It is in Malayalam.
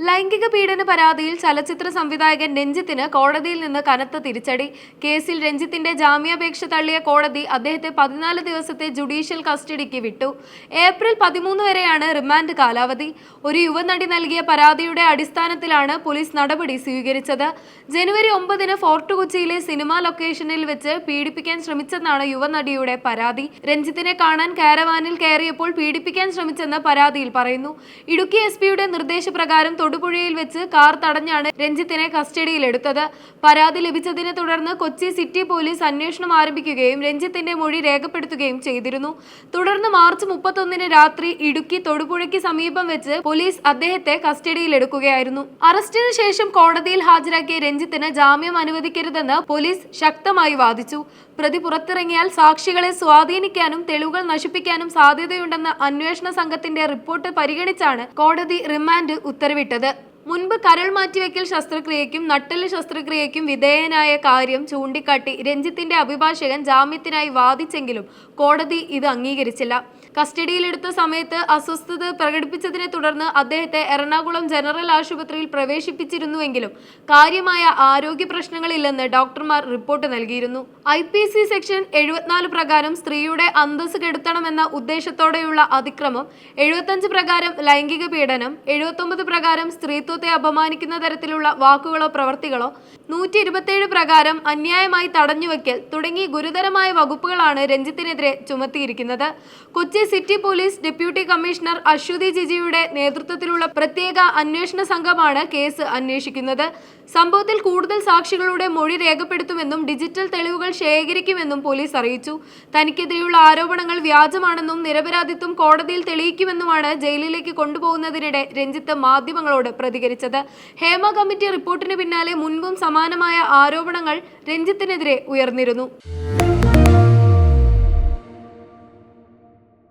ലൈംഗിക പീഡന പരാതിയിൽ ചലച്ചിത്ര സംവിധായകൻ രഞ്ജിത്തിന് കോടതിയിൽ നിന്ന് കനത്ത തിരിച്ചടി. കേസിൽ രഞ്ജിത്തിന്റെ ജാമ്യാപേക്ഷ തള്ളിയ കോടതി അദ്ദേഹത്തെ 14 ദിവസത്തെ ജുഡീഷ്യൽ കസ്റ്റഡിക്ക് വിട്ടു. ഏപ്രിൽ 13 വരെയാണ് റിമാൻഡ് കാലാവധി. ഒരു യുവനടി നൽകിയ പരാതിയുടെ അടിസ്ഥാനത്തിലാണ് പോലീസ് നടപടി സ്വീകരിച്ചത്. ജനുവരി 9 ഫോർട്ട് കൊച്ചിയിലെ സിനിമാ ലൊക്കേഷനിൽ വെച്ച് പീഡിപ്പിക്കാൻ ശ്രമിച്ചെന്നാണ് യുവനടിയുടെ പരാതി. രഞ്ജിത്തിനെ കാണാൻ കാരവാനിൽ കയറിയപ്പോൾ പീഡിപ്പിക്കാൻ ശ്രമിച്ചെന്ന് പരാതിയിൽ പറയുന്നു. ഇടുക്കി എസ്പിയുടെ നിർദ്ദേശപ്രകാരം തൊടുപുഴയിൽ വെച്ച് കാർ തടഞ്ഞാണ് രഞ്ജിത്തിനെ കസ്റ്റഡിയിലെടുത്തത്. പരാതി ലഭിച്ചതിനെ തുടർന്ന് കൊച്ചി സിറ്റി പോലീസ് അന്വേഷണം ആരംഭിക്കുകയും രഞ്ജിത്തിന്റെ മൊഴി രേഖപ്പെടുത്തുകയും ചെയ്തിരുന്നു. തുടർന്ന് മാർച്ച് 31 രാത്രി ഇടുക്കി തൊടുപുഴയ്ക്ക് സമീപം വെച്ച് പോലീസ് അദ്ദേഹത്തെ കസ്റ്റഡിയിലെടുക്കുകയായിരുന്നു. അറസ്റ്റിന് ശേഷം കോടതിയിൽ ഹാജരാക്കിയ രഞ്ജിത്തിന് ജാമ്യം അനുവദിക്കരുതെന്ന് പോലീസ് ശക്തമായി വാദിച്ചു. പ്രതി പുറത്തിറങ്ങിയാൽ സാക്ഷികളെ സ്വാധീനിക്കാനും തെളിവുകൾ നശിപ്പിക്കാനും സാധ്യതയുണ്ടെന്ന അന്വേഷണ സംഘത്തിന്റെ റിപ്പോർട്ട് പരിഗണിച്ചാണ് കോടതി റിമാൻഡ് ഉത്തരവിട്ടത്. മുൻപ് കരൾ മാറ്റിവെക്കൽ ശസ്ത്രക്രിയയ്ക്കും നട്ടെല്ല് ശസ്ത്രക്രിയയ്ക്കും വിധേയനായ കാര്യം ചൂണ്ടിക്കാട്ടി രഞ്ജിത്തിന്റെ അഭിഭാഷകൻ ജാമ്യത്തിനായി വാദിച്ചെങ്കിലും കോടതി ഇത് അംഗീകരിച്ചില്ല. കസ്റ്റഡിയിലെടുത്ത സമയത്ത് അസ്വസ്ഥത പ്രകടിപ്പിച്ചതിനെ തുടർന്ന് അദ്ദേഹത്തെ എറണാകുളം ജനറൽ ആശുപത്രിയിൽ പ്രവേശിപ്പിച്ചിരുന്നുവെങ്കിലും കാര്യമായ ആരോഗ്യ പ്രശ്നങ്ങളില്ലെന്ന് ഡോക്ടർമാർ റിപ്പോർട്ട് നൽകിയിരുന്നു. IPC സെക്ഷൻ 74 പ്രകാരം സ്ത്രീയുടെ അന്തസ്സ് കെടുത്തണമെന്ന ഉദ്ദേശത്തോടെയുള്ള അതിക്രമം, 75 പ്രകാരം ലൈംഗിക പീഡനം, 79 പ്രകാരം സ്ത്രീത്വത്തെ അപമാനിക്കുന്ന തരത്തിലുള്ള വാക്കുകളോ പ്രവൃത്തികളോ, 127 പ്രകാരം അന്യായമായി തടഞ്ഞുവെക്കൽ തുടങ്ങി ഗുരുതരമായ വകുപ്പുകളാണ് രഞ്ജിത്തിനെതിരെ ചുമത്തിയിരിക്കുന്നത്. Kochi city police deputy commissioner Aswathi ജിജിയുടെ നേതൃത്വത്തിലുള്ള പ്രത്യേക അന്വേഷണ സംഘമാണ് കേസ് അന്വേഷിക്കുന്നത്. സംഭവത്തിൽ കൂടുതൽ സാക്ഷികളുടെ മൊഴി രേഖപ്പെടുത്തുമെന്നും ഡിജിറ്റൽ തെളിവുകൾ ശേഖരിക്കുമെന്നും പോലീസ് അറിയിച്ചു. തനിക്കെതിരെയുള്ള ആരോപണങ്ങൾ വ്യാജമാണെന്നും നിരപരാധിത്വം കോടതിയിൽ തെളിയിക്കുമെന്നുമാണ് ജയിലിലേക്ക് കൊണ്ടുപോകുന്നതിനിടെ രഞ്ജിത്ത് മാധ്യമങ്ങളോട് പ്രതികരിച്ചത്. ഹേമ കമ്മിറ്റി റിപ്പോർട്ടിന് പിന്നാലെ മുൻപും സമാനമായ ആരോപണങ്ങൾ രഞ്ജിത്തിനെതിരെ ഉയർന്നിരുന്നു.